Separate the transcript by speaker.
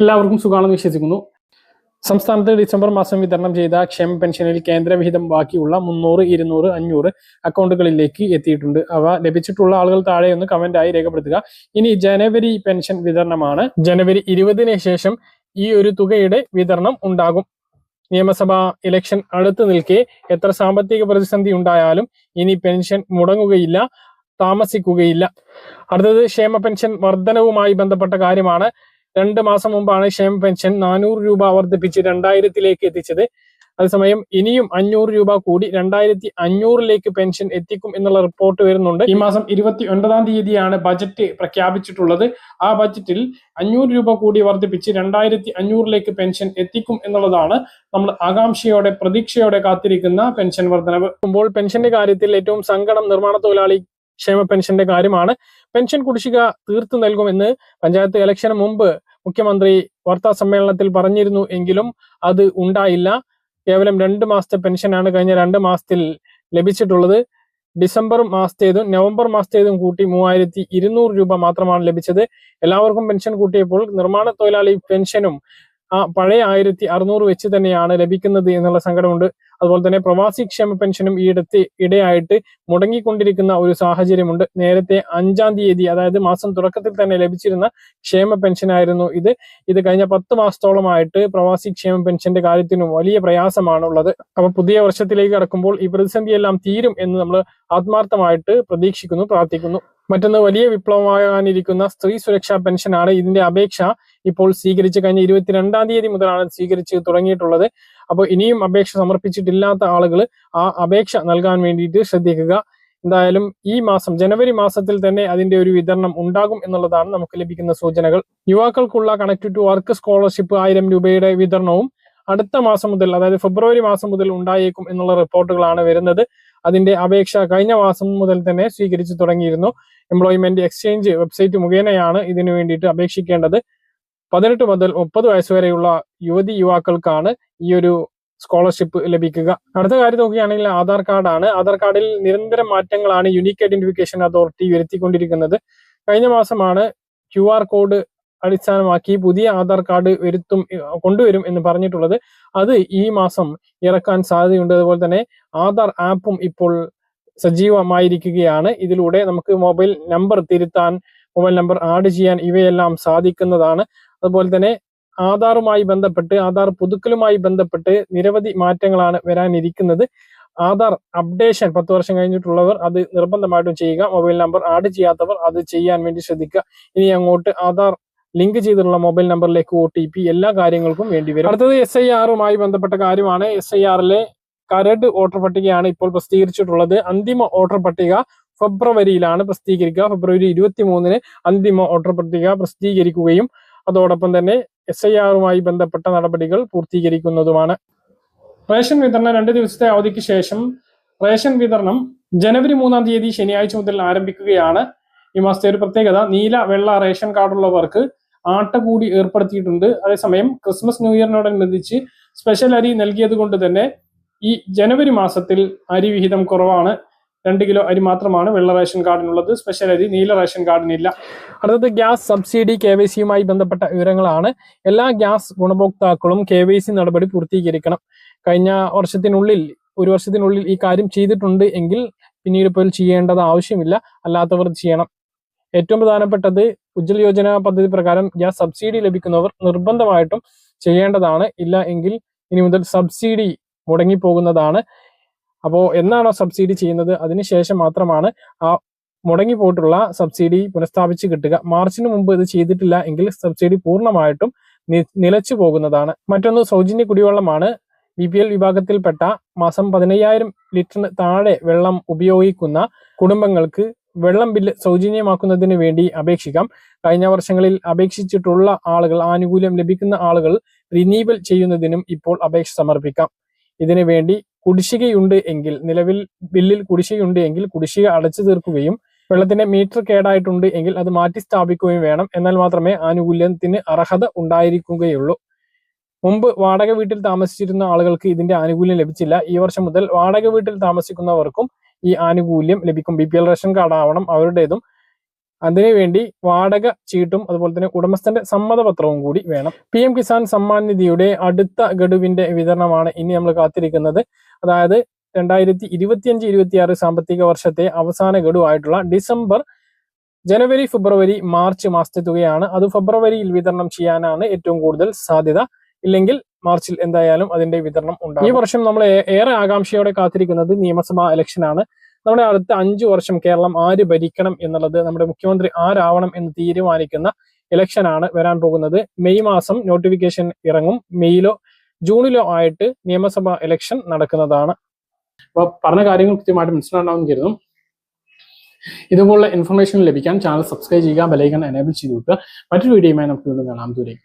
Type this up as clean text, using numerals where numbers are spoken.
Speaker 1: എല്ലാവർക്കും സുഖമാണെന്ന് വിശ്വസിക്കുന്നു. സംസ്ഥാനത്ത് ഡിസംബർ മാസം വിതരണം ചെയ്ത ക്ഷേമ പെൻഷനിൽ കേന്ദ്രവിഹിതം ബാക്കിയുള്ള 300, 200, 500 അക്കൗണ്ടുകളിലേക്ക് എത്തിയിട്ടുണ്ട്. അവ ലഭിച്ചിട്ടുള്ള ആളുകൾ താഴെ ഒന്ന് കമന്റായി രേഖപ്പെടുത്തുക. ഇനി ജനുവരി പെൻഷൻ വിതരണമാണ്. ജനുവരി 20-ന് ശേഷം ഈ ഒരു തുകയുടെ വിതരണം ഉണ്ടാകും. നിയമസഭാ ഇലക്ഷൻ അടുത്ത് നിൽക്കെ എത്ര സാമ്പത്തിക പ്രതിസന്ധി ഉണ്ടായാലും ഇനി പെൻഷൻ മുടങ്ങുകയില്ല, താമസിക്കുകയില്ല. അടുത്തത് ക്ഷേമ പെൻഷൻ വർധനവുമായി ബന്ധപ്പെട്ട കാര്യമാണ്. 2 മാസം മുമ്പാണ് ക്ഷേമ പെൻഷൻ 400 രൂപ വർദ്ധിപ്പിച്ച് 2000-ലേക്ക് എത്തിച്ചത്. അതേസമയം ഇനിയും 500 രൂപ കൂടി 2500-ലേക്ക് പെൻഷൻ എത്തിക്കും എന്നുള്ള റിപ്പോർട്ട് വരുന്നുണ്ട്. ഈ മാസം 29-ാം തീയതിയാണ് ബജറ്റ് പ്രഖ്യാപിച്ചിട്ടുള്ളത്. ആ ബജറ്റിൽ 500 രൂപ കൂടി വർദ്ധിപ്പിച്ച് 2500-ലേക്ക് പെൻഷൻ എത്തിക്കും എന്നുള്ളതാണ് നമ്മൾ ആകാംക്ഷയോടെ പ്രതീക്ഷയോടെ കാത്തിരിക്കുന്ന പെൻഷൻ വർധനവ്. പെൻഷന്റെ കാര്യത്തിൽ ഏറ്റവും സങ്കടം നിർമ്മാണ തൊഴിലാളി ക്ഷേമ പെൻഷന്റെ കാര്യമാണ്. പെൻഷൻ കുടിശ്ശിക തീർത്തു നൽകുമെന്ന് പഞ്ചായത്ത് ഇലക്ഷന് മുമ്പ് മുഖ്യമന്ത്രി വാർത്താ സമ്മേളനത്തിൽ പറഞ്ഞിരുന്നു. എങ്കിലും അത് ഉണ്ടായില്ല. കേവലം 2 മാസത്തെ പെൻഷനാണ് കഴിഞ്ഞ 2 മാസത്തിൽ ലഭിച്ചിട്ടുള്ളത്. ഡിസംബർ മാസത്തേതും നവംബർ മാസത്തേതും കൂട്ടി 3200 രൂപ മാത്രമാണ് ലഭിച്ചത്. എല്ലാവർക്കും പെൻഷൻ കൂട്ടിയപ്പോൾ നിർമ്മാണ തൊഴിലാളി പെൻഷനും ആ പഴയ 1600 വെച്ച് തന്നെയാണ് ലഭിക്കുന്നത് എന്നുള്ള സങ്കടമുണ്ട്. അതുപോലെ തന്നെ പ്രവാസി ക്ഷേമ പെൻഷനും ഇടയായിട്ട് മുടങ്ങിക്കൊണ്ടിരിക്കുന്ന ഒരു സാഹചര്യമുണ്ട്. നേരത്തെ 5-ാം തീയതി, അതായത് മാസം തുടക്കത്തിൽ തന്നെ ലഭിച്ചിരുന്ന ക്ഷേമ പെൻഷനായിരുന്നു ഇത് കഴിഞ്ഞ 10 മാസത്തോളമായിട്ട് പ്രവാസി ക്ഷേമ പെൻഷന്റെ കാര്യത്തിനും വലിയ പ്രയാസമാണുള്ളത്. അപ്പൊ പുതിയ വർഷത്തിലേക്ക് കടക്കുമ്പോൾ ഈ പ്രതിസന്ധിയെല്ലാം തീരും എന്ന് നമ്മൾ ആത്മാർത്ഥമായിട്ട് പ്രതീക്ഷിക്കുന്നു, പ്രാർത്ഥിക്കുന്നു. മറ്റൊന്ന് വലിയ വിപ്ലവമാകാനിരിക്കുന്ന സ്ത്രീ സുരക്ഷാ പെൻഷനാണ്. ഇതിന്റെ അപേക്ഷ ഇപ്പോൾ സ്വീകരിച്ച് കഴിഞ്ഞ 22-ാം തീയതി മുതലാണ് സ്വീകരിച്ച് തുടങ്ങിയിട്ടുള്ളത്. അപ്പോൾ ഇനിയും അപേക്ഷ സമർപ്പിച്ചിട്ടില്ലാത്ത ആളുകൾ ആ അപേക്ഷ നൽകാൻ വേണ്ടിയിട്ട് ശ്രദ്ധിക്കുക. എന്തായാലും ഈ മാസം ജനുവരി മാസത്തിൽ തന്നെ അതിന്റെ ഒരു വിതരണം ഉണ്ടാകും എന്നുള്ളതാണ് നമുക്ക് ലഭിക്കുന്ന സൂചനകൾ. യുവാക്കൾക്കുള്ള കണക്ട് ടു വർക്ക് സ്കോളർഷിപ്പ് 1000 രൂപയുടെ വിതരണവും അടുത്ത മാസം മുതൽ, അതായത് ഫെബ്രുവരി മാസം മുതൽ ഉണ്ടായേക്കും എന്നുള്ള റിപ്പോർട്ടുകളാണ് വരുന്നത്. അതിന്റെ അപേക്ഷ കഴിഞ്ഞ മാസം മുതൽ തന്നെ സ്വീകരിച്ചു തുടങ്ങിയിരുന്നു. എംപ്ലോയ്മെന്റ് എക്സ്ചേഞ്ച് വെബ്സൈറ്റ് മുഖേനയാണ് ഇതിനു വേണ്ടിയിട്ട് അപേക്ഷിക്കേണ്ടത്. 18 മുതൽ 30 വയസ്സ് വരെയുള്ള യുവാക്കൾക്കാണ് ഈ ഒരു സ്കോളർഷിപ്പ് ലഭിക്കുക. അടുത്ത കാര്യം നോക്കുകയാണെങ്കിൽ ആധാർ കാർഡാണ്. ആധാർ കാർഡിൽ നിരന്തരം മാറ്റങ്ങളാണ് യൂണിക് ഐഡന്റിഫിക്കേഷൻ അതോറിറ്റി വരുത്തിക്കൊണ്ടിരിക്കുന്നത്. കഴിഞ്ഞ മാസമാണ് QR കോഡ് അടിസ്ഥാനമാക്കി പുതിയ ആധാർ കാർഡ് കൊണ്ടുവരും എന്ന് പറഞ്ഞിട്ടുള്ളത്. അത് ഈ മാസം ഇറക്കാൻ സാധ്യതയുണ്ട്. അതുപോലെ തന്നെ ആധാർ ആപ്പും ഇപ്പോൾ സജീവമായിരിക്കുകയാണ്. ഇതിലൂടെ നമുക്ക് മൊബൈൽ നമ്പർ തിരുത്താൻ, മൊബൈൽ നമ്പർ ആഡ് ചെയ്യാൻ ഇവയെല്ലാം സാധിക്കുന്നതാണ്. അതുപോലെ തന്നെ ആധാറുമായി ബന്ധപ്പെട്ട്, ആധാർ പുതുക്കലുമായി ബന്ധപ്പെട്ട് നിരവധി മാറ്റങ്ങളാണ് വരാനിരിക്കുന്നത്. ആധാർ അപ്ഡേഷൻ 10 വർഷം കഴിഞ്ഞിട്ടുള്ളവർ അത് നിർബന്ധമായിട്ടും ചെയ്യുക. മൊബൈൽ നമ്പർ ആഡ് ചെയ്യാത്തവർ അത് ചെയ്യാൻ വേണ്ടി ശ്രദ്ധിക്കുക. ഇനി അങ്ങോട്ട് ആധാർ ലിങ്ക് ചെയ്തിട്ടുള്ള മൊബൈൽ നമ്പറിലേക്ക് OTP എല്ലാ കാര്യങ്ങൾക്കും വേണ്ടിവരും. അടുത്തത് SIR-മായി ബന്ധപ്പെട്ട കാര്യമാണ്. SIR-ലെ കരട് വോട്ടർ പട്ടികയാണ് ഇപ്പോൾ പ്രസിദ്ധീകരിച്ചിട്ടുള്ളത്. അന്തിമ വോട്ടർ പട്ടിക ഫെബ്രുവരിയിലാണ് പ്രസിദ്ധീകരിക്കുക. ഫെബ്രുവരി 23-ന് അന്തിമ വോട്ടർ പട്ടിക പ്രസിദ്ധീകരിക്കുകയും അതോടൊപ്പം തന്നെ SIR-മായി ബന്ധപ്പെട്ട നടപടികൾ പൂർത്തീകരിക്കുന്നതുമാണ്. റേഷൻ വിതരണം 2 ദിവസത്തെ അവധിക്ക് ശേഷം റേഷൻ വിതരണം ജനുവരി 3-ാം തീയതി ശനിയാഴ്ച മുതൽ ആരംഭിക്കുകയാണ്. ഈ മാസത്തെ ഒരു പ്രത്യേകത, നീല വെള്ള റേഷൻ കാർഡുള്ളവർക്ക് ആട്ട കൂടി ഏർപ്പെടുത്തിയിട്ടുണ്ട്. അതേസമയം ക്രിസ്മസ് ന്യൂ ഇയറിനോടനുബന്ധിച്ച് സ്പെഷ്യൽ അരി നൽകിയത് കൊണ്ട് തന്നെ ഈ ജനുവരി മാസത്തിൽ അരി വിഹിതം കുറവാണ്. 2 കിലോ അരി മാത്രമാണ് വെള്ള റേഷൻ കാർഡിനുള്ളത്. സ്പെഷ്യൽ അരി നീല റേഷൻ കാർഡിനില്ല. അടുത്തത് ഗ്യാസ് സബ്സിഡി KYC-യുമായി ബന്ധപ്പെട്ട വിവരങ്ങളാണ്. എല്ലാ ഗ്യാസ് ഗുണഭോക്താക്കളും KYC നടപടി പൂർത്തീകരിക്കണം. കഴിഞ്ഞ ഒരു വർഷത്തിനുള്ളിൽ ഈ കാര്യം ചെയ്തിട്ടുണ്ട് എങ്കിൽ പിന്നീട് ഇപ്പോൾ ചെയ്യേണ്ടത് ആവശ്യമില്ല, അല്ലാത്തവർ ചെയ്യണം. ഏറ്റവും പ്രധാനപ്പെട്ടത് ഉജ്ജ്വല യോജന പദ്ധതി പ്രകാരം ഗ്യാസ് സബ്സിഡി ലഭിക്കുന്നവർ നിർബന്ധമായിട്ടും ചെയ്യേണ്ടതാണ്. ഇല്ല എങ്കിൽ ഇനി മുതൽ സബ്സിഡി മുടങ്ങിപ്പോകുന്നതാണ്. അപ്പോൾ എന്നാണോ സബ്സിഡി ചെയ്യുന്നത് അതിനുശേഷം മാത്രമാണ് ആ മുടങ്ങിപ്പോയിട്ടുള്ള സബ്സിഡി പുനഃസ്ഥാപിച്ച് കിട്ടുക. മാർച്ചിന് മുമ്പ് ഇത് ചെയ്തിട്ടില്ല എങ്കിൽ സബ്സിഡി പൂർണ്ണമായിട്ടും നിലച്ചു പോകുന്നതാണ്. മറ്റൊന്ന് സൗജന്യ കുടിവെള്ളമാണ്. BPL വിഭാഗത്തിൽപ്പെട്ട മാസം 15000 ലിറ്ററിന് താഴെ വെള്ളം ഉപയോഗിക്കുന്ന കുടുംബങ്ങൾക്ക് വെള്ളം ബില്ല് സൗജന്യമാക്കുന്നതിന് വേണ്ടി അപേക്ഷിക്കാം. കഴിഞ്ഞ വർഷങ്ങളിൽ അപേക്ഷിച്ചിട്ടുള്ള ആളുകൾ, ആനുകൂല്യം ലഭിക്കുന്ന ആളുകൾ റിന്യൂവൽ ചെയ്യുന്നതിനും ഇപ്പോൾ അപേക്ഷ സമർപ്പിക്കാം. ഇതിനു വേണ്ടി കുടിശ്ശികയുണ്ട് എങ്കിൽ, നിലവിൽ ബില്ലിൽ കുടിശ്ശികയുണ്ട് എങ്കിൽ കുടിശ്ശിക അടച്ചു തീർക്കുകയും വെള്ളത്തിന്റെ മീറ്റർ കേടായിട്ടുണ്ട് എങ്കിൽ അത് മാറ്റി സ്ഥാപിക്കുകയും വേണം. എന്നാൽ മാത്രമേ ആനുകൂല്യത്തിന് അർഹത ഉണ്ടായിരിക്കുകയുള്ളൂ. മുമ്പ് വാടക വീട്ടിൽ താമസിച്ചിരുന്ന ആളുകൾക്ക് ഇതിന്റെ ആനുകൂല്യം ലഭിച്ചില്ല. ഈ വർഷം മുതൽ വാടക വീട്ടിൽ താമസിക്കുന്നവർക്കും ഈ ആനുകൂല്യം ലഭിക്കും. BPL റേഷൻ കാർഡ് ആവണം അവരുടേതും. അതിനുവേണ്ടി വാടക ചീട്ടും അതുപോലെ തന്നെ ഉടമസ്ഥന്റെ സമ്മതപത്രവും കൂടി വേണം. PM കിസാൻ സമ്മാൻ നിധിയുടെ അടുത്ത ഗഡുവിന്റെ വിതരണമാണ് ഇനി നമ്മൾ കാത്തിരിക്കുന്നത്. അതായത് 2025-26 സാമ്പത്തിക വർഷത്തെ അവസാന ഗഡുവായിട്ടുള്ള ഡിസംബർ, ജനുവരി, ഫെബ്രുവരി, മാർച്ച് മാസത്തെ തുകയാണ്. അത് ഫെബ്രുവരിയിൽ വിതരണം ചെയ്യാനാണ് ഏറ്റവും കൂടുതൽ സാധ്യത. ഇല്ലെങ്കിൽ മാർച്ചിൽ എന്തായാലും അതിന്റെ വിതരണം ഉണ്ടാകും. ഈ വർഷം നമ്മൾ ഏറെ ആകാംക്ഷയോടെ കാത്തിരിക്കുന്നത് നിയമസഭാ ഇലക്ഷനാണ്. നമ്മുടെ അടുത്ത 5 വർഷം കേരളം ആര് ഭരിക്കണം എന്നുള്ളത്, നമ്മുടെ മുഖ്യമന്ത്രി ആരാവണം എന്ന് തീരുമാനിക്കുന്ന ഇലക്ഷനാണ് വരാൻ പോകുന്നത്. മെയ് മാസം നോട്ടിഫിക്കേഷൻ ഇറങ്ങും. മെയ്യിലോ ജൂണിലോ ആയിട്ട് നിയമസഭാ ഇലക്ഷൻ നടക്കുന്നതാണ്. അപ്പോൾ പറഞ്ഞ കാര്യങ്ങൾ കൃത്യമായിട്ട് മനസ്സിലാണ്ടാവുമെന്ന് കരുതും. ഇതുപോലുള്ള ഇൻഫർമേഷൻ ലഭിക്കാൻ ചാനൽ സബ്സ്ക്രൈബ് ചെയ്യുക, ബെൽ ഐക്കൺ എനേബിൾ ചെയ്ത് വെക്കുക. മറ്റൊരു വീഡിയോയുമായി നമുക്ക് വീണ്ടും കാണാം. ദൂരേക്ക്.